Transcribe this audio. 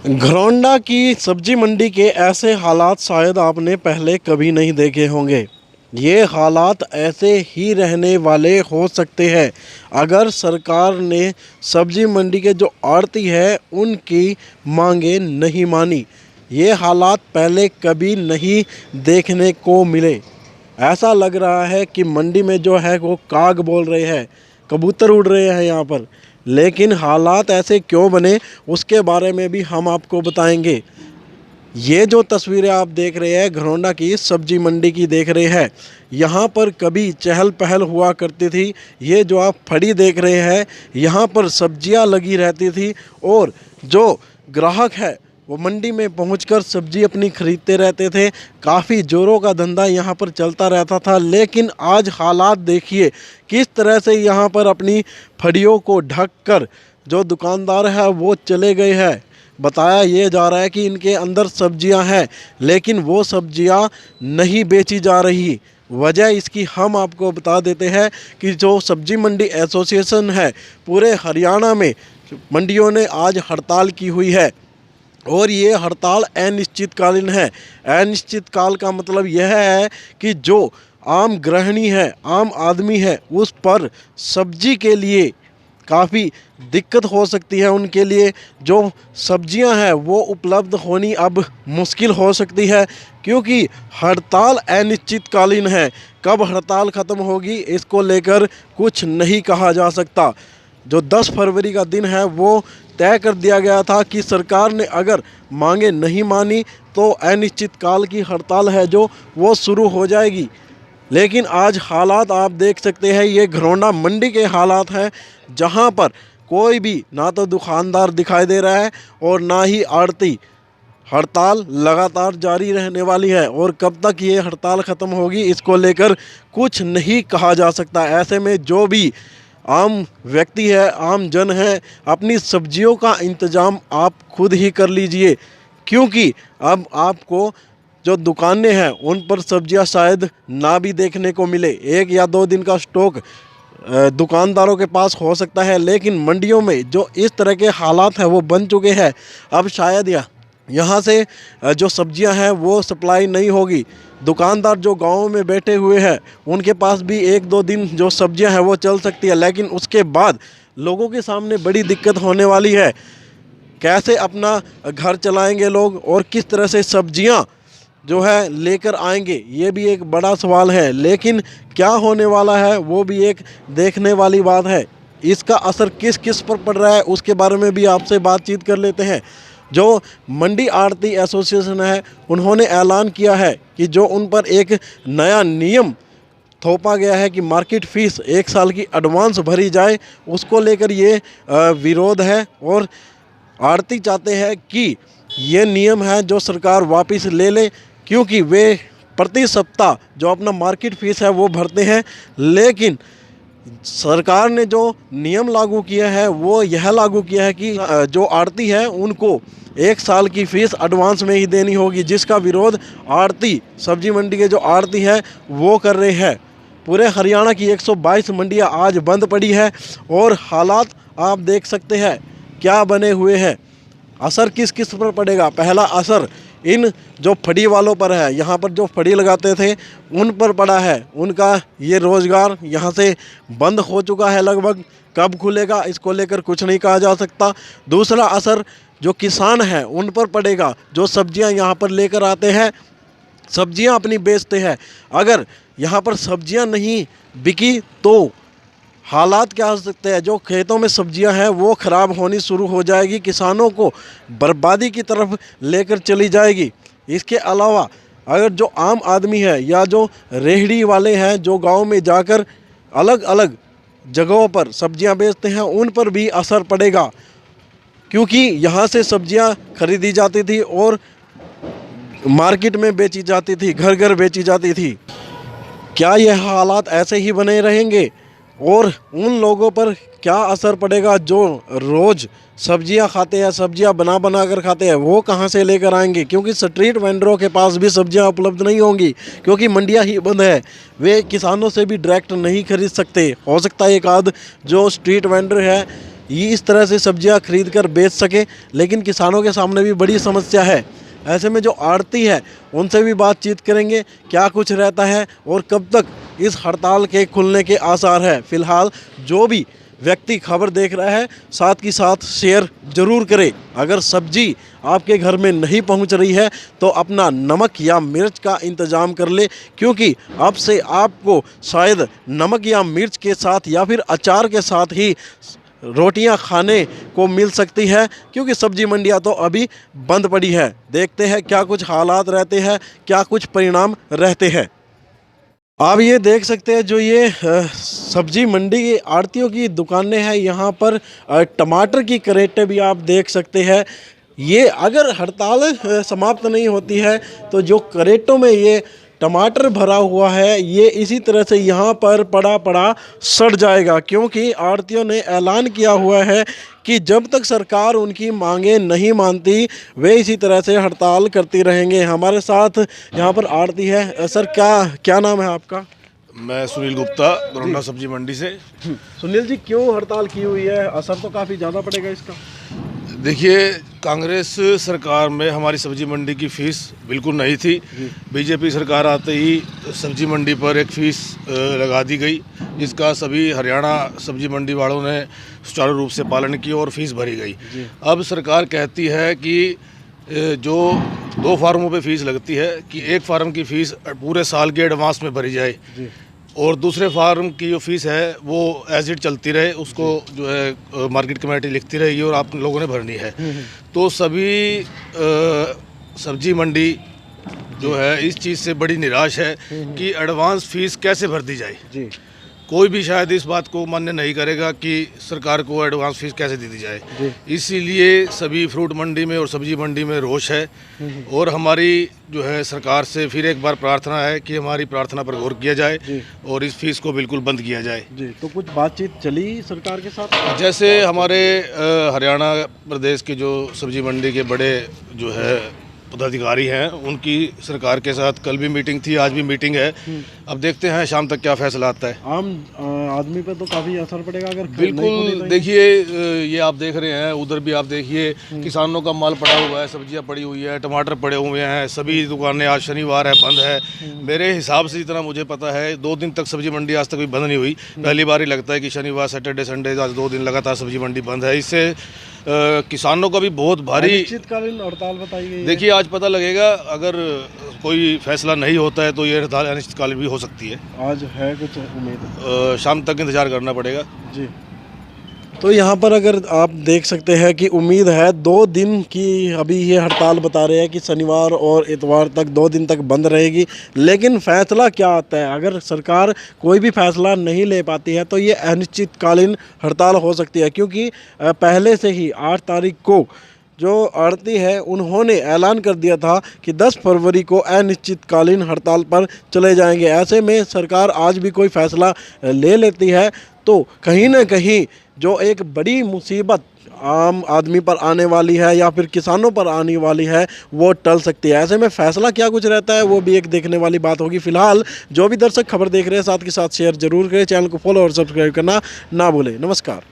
घरौंडा की सब्जी मंडी के ऐसे हालात शायद आपने पहले कभी नहीं देखे होंगे। ये हालात ऐसे ही रहने वाले हो सकते हैं अगर सरकार ने सब्जी मंडी के जो आड़ती है उनकी मांगे नहीं मानी। ये हालात पहले कभी नहीं देखने को मिले। ऐसा लग रहा है कि मंडी में जो है वो काग बोल रहे हैं, कबूतर उड़ रहे हैं यहाँ पर। लेकिन हालात ऐसे क्यों बने उसके बारे में भी हम आपको बताएंगे। ये जो तस्वीरें आप देख रहे हैं घरौंडा की सब्जी मंडी की देख रहे हैं, यहाँ पर कभी चहल पहल हुआ करती थी। ये जो आप फड़ी देख रहे हैं यहाँ पर सब्जियाँ लगी रहती थी और जो ग्राहक है वो मंडी में पहुंचकर सब्जी अपनी खरीदते रहते थे। काफ़ी जोरों का धंधा यहाँ पर चलता रहता था। लेकिन आज हालात देखिए किस तरह से यहाँ पर अपनी फड़ियों को ढक कर जो दुकानदार है वो चले गए हैं। बताया ये जा रहा है कि इनके अंदर सब्जियां हैं लेकिन वो सब्जियां नहीं बेची जा रही। वजह इसकी हम आपको बता देते हैं कि जो सब्जी मंडी एसोसिएशन है पूरे हरियाणा में मंडियों ने आज हड़ताल की हुई है और ये हड़ताल अनिश्चितकालीन है। अनिश्चितकाल का मतलब यह है कि जो आम गृहिणी है, आम आदमी है, उस पर सब्जी के लिए काफ़ी दिक्कत हो सकती है। उनके लिए जो सब्जियां हैं वो उपलब्ध होनी अब मुश्किल हो सकती है क्योंकि हड़ताल अनिश्चितकालीन है। कब हड़ताल ख़त्म होगी इसको लेकर कुछ नहीं कहा जा सकता। जो 10 फरवरी का दिन है वो तय कर दिया गया था कि सरकार ने अगर मांगे नहीं मानी तो अनिश्चितकाल की हड़ताल है जो वो शुरू हो जाएगी। लेकिन आज हालात आप देख सकते हैं, ये घरौंडा मंडी के हालात हैं जहां पर कोई भी ना तो दुकानदार दिखाई दे रहा है और ना ही आड़ती। हड़ताल लगातार जारी रहने वाली है और कब तक ये हड़ताल ख़त्म होगी इसको लेकर कुछ नहीं कहा जा सकता। ऐसे में जो भी आम व्यक्ति है, आम जन है, अपनी सब्जियों का इंतज़ाम आप खुद ही कर लीजिए क्योंकि अब आपको जो दुकानें हैं उन पर सब्जियां शायद ना भी देखने को मिले। 1 या 2 दिन का स्टॉक दुकानदारों के पास हो सकता है लेकिन मंडियों में जो इस तरह के हालात हैं वो बन चुके हैं। अब शायद यहाँ से जो सब्जियां हैं वो सप्लाई नहीं होगी। दुकानदार जो गाँव में बैठे हुए हैं उनके पास भी 1-2 दिन जो सब्जियां हैं वो चल सकती है लेकिन उसके बाद लोगों के सामने बड़ी दिक्कत होने वाली है। कैसे अपना घर चलाएंगे लोग और किस तरह से सब्जियां जो है लेकर आएंगे, ये भी एक बड़ा सवाल है। लेकिन क्या होने वाला है वो भी एक देखने वाली बात है। इसका असर किस किस पर पड़ रहा है उसके बारे में भी आपसे बातचीत कर लेते हैं। जो मंडी आड़ती एसोसिएशन है उन्होंने ऐलान किया है कि जो उन पर एक नया नियम थोपा गया है कि मार्केट फीस 1 साल की एडवांस भरी जाए, उसको लेकर ये विरोध है और आड़ती चाहते हैं कि ये नियम है जो सरकार वापस ले ले क्योंकि वे प्रति सप्ताह जो अपना मार्केट फीस है वो भरते हैं। लेकिन सरकार ने जो नियम लागू किया है वो यह लागू किया है कि जो आड़ती है उनको 1 साल की फ़ीस एडवांस में ही देनी होगी, जिसका विरोध आड़ती सब्जी मंडी के जो आड़ती है वो कर रहे हैं। पूरे हरियाणा की 122 मंडियां आज बंद पड़ी है और हालात आप देख सकते हैं क्या बने हुए हैं। असर किस किस पर पड़ेगा? पहला असर इन जो फड़ी वालों पर है, यहाँ पर जो फड़ी लगाते थे उन पर पड़ा है। उनका ये रोज़गार यहाँ से बंद हो चुका है लगभग। कब खुलेगा इसको लेकर कुछ नहीं कहा जा सकता। दूसरा असर जो किसान हैं उन पर पड़ेगा, जो सब्जियाँ यहाँ पर लेकर आते हैं, सब्जियाँ अपनी बेचते हैं। अगर यहाँ पर सब्जियाँ नहीं बिकी तो हालात क्या हो सकते हैं? जो खेतों में सब्जियां हैं वो ख़राब होनी शुरू हो जाएगी, किसानों को बर्बादी की तरफ लेकर चली जाएगी। इसके अलावा अगर जो आम आदमी है या जो रेहड़ी वाले हैं जो गांव में जाकर अलग अलग जगहों पर सब्जियां बेचते हैं उन पर भी असर पड़ेगा क्योंकि यहाँ से सब्जियां खरीदी जाती थी और मार्केट में बेची जाती थी, घर घर बेची जाती थी। क्या यह हालात ऐसे ही बने रहेंगे और उन लोगों पर क्या असर पड़ेगा जो रोज़ सब्जियां खाते हैं, सब्जियां बना कर खाते हैं? वो कहां से लेकर आएंगे? क्योंकि स्ट्रीट वेंडरों के पास भी सब्जियां उपलब्ध नहीं होंगी क्योंकि मंडियां ही बंद है। वे किसानों से भी डायरेक्ट नहीं खरीद सकते। हो सकता है एक आध जो स्ट्रीट वेंडर है ये इस तरह से सब्जियां खरीद कर बेच सकें। लेकिन किसानों के सामने भी बड़ी समस्या है। ऐसे में जो आड़ती है उनसे भी बातचीत करेंगे, क्या कुछ रहता है और कब तक इस हड़ताल के खुलने के आसार है। फिलहाल जो भी व्यक्ति खबर देख रहा है साथ ही साथ शेयर जरूर करे। अगर सब्जी आपके घर में नहीं पहुंच रही है तो अपना नमक या मिर्च का इंतज़ाम कर ले, क्योंकि अब से आपको शायद नमक या मिर्च के साथ या फिर अचार के साथ ही रोटियां खाने को मिल सकती है, क्योंकि सब्जी मंडियां तो अभी बंद पड़ी है। देखते हैं क्या कुछ हालात रहते हैं, क्या कुछ परिणाम रहते हैं। आप ये देख सकते हैं जो ये सब्जी मंडी की आड़तियों की दुकानें हैं, यहाँ पर टमाटर की क्रेटें भी आप देख सकते हैं। ये अगर हड़ताल समाप्त नहीं होती है तो जो क्रेटों में ये टमाटर भरा हुआ है ये इसी तरह से यहाँ पर पड़ा पड़ा सड़ जाएगा, क्योंकि आड़तियों ने ऐलान किया हुआ है कि जब तक सरकार उनकी मांगें नहीं मानती वे इसी तरह से हड़ताल करती रहेंगे। हमारे साथ यहाँ पर आड़ती है। सर क्या नाम है आपका? मैं सुनील गुप्ता, बरौना सब्जी मंडी से। सुनील जी, क्यों हड़ताल की हुई है? असर तो काफ़ी ज़्यादा पड़ेगा इसका। देखिए, कांग्रेस सरकार में हमारी सब्जी मंडी की फ़ीस बिल्कुल नहीं थी। बीजेपी सरकार आते ही सब्जी मंडी पर एक फ़ीस लगा दी गई, जिसका सभी हरियाणा सब्जी मंडी वालों ने सुचारू रूप से पालन किया और फ़ीस भरी गई। अब सरकार कहती है कि जो 2 फार्मों पे फ़ीस लगती है कि एक फार्म की फ़ीस पूरे साल के एडवांस में भरी जाए और दूसरे फार्म की जो फीस है वो एज इट चलती रहे, उसको जो है मार्केट कमेटी लिखती रहेगी और आप लोगों ने भरनी है। तो सभी सब्जी मंडी जो है इस चीज़ से बड़ी निराश है कि एडवांस फीस कैसे भर दी जाए। कोई भी शायद इस बात को मान्य नहीं करेगा कि सरकार को एडवांस फीस कैसे दी जाए। इसीलिए सभी फ्रूट मंडी में और सब्जी मंडी में रोष है और हमारी जो है सरकार से फिर एक बार प्रार्थना है कि हमारी प्रार्थना पर गौर किया जाए और इस फीस को बिल्कुल बंद किया जाए। तो कुछ बातचीत चली सरकार के साथ? जैसे हमारे हरियाणा प्रदेश के जो सब्जी मंडी के बड़े जो है पदाधिकारी हैं, उनकी सरकार के साथ कल भी मीटिंग थी, आज भी मीटिंग है। अब देखते हैं शाम तक क्या फैसला आता है। आम आदमी पे तो काफ़ी असर पड़ेगा अगर बिल्कुल। देखिए, ये आप देख रहे हैं, उधर भी आप देखिए, किसानों का माल पड़ा हुआ है, सब्जियां पड़ी हुई है, टमाटर पड़े हुए हैं, सभी दुकानें आज शनिवार है बंद है। मेरे हिसाब से जितना मुझे पता है 2 दिन तक सब्जी मंडी आज तक भी बंद नहीं हुई। पहली बार ही लगता है कि शनिवार, सैटरडे, संडे आज 2 दिन लगातार सब्जी मंडी बंद है। इससे किसानों का भी बहुत भारी अनिश्चितकालीन हड़ताल बताई गई है। देखिए, आज पता लगेगा, अगर कोई फैसला नहीं होता है तो ये हड़ताल अनिश्चितकालीन भी हो सकती है। आज है कुछ उम्मीद? शाम तक इंतजार करना पड़ेगा जी। तो यहाँ पर अगर आप देख सकते हैं कि उम्मीद है 2 दिन की, अभी ये हड़ताल बता रहे हैं कि शनिवार और इतवार तक 2 दिन तक बंद रहेगी। लेकिन फैसला क्या आता है? अगर सरकार कोई भी फैसला नहीं ले पाती है तो ये अनिश्चितकालीन हड़ताल हो सकती है, क्योंकि पहले से ही 8 तारीख को जो आड़ती है उन्होंने ऐलान कर दिया था कि 10 फरवरी को अनिश्चितकालीन हड़ताल पर चले जाएंगे। ऐसे में सरकार आज भी कोई फैसला ले लेती है तो कहीं ना कहीं जो एक बड़ी मुसीबत आम आदमी पर आने वाली है या फिर किसानों पर आने वाली है वो टल सकती है। ऐसे में फैसला क्या कुछ रहता है वो भी एक देखने वाली बात होगी। फिलहाल जो भी दर्शक खबर देख रहे हैं साथ के साथ शेयर जरूर करें, चैनल को फॉलो और सब्सक्राइब करना ना भूलें। नमस्कार।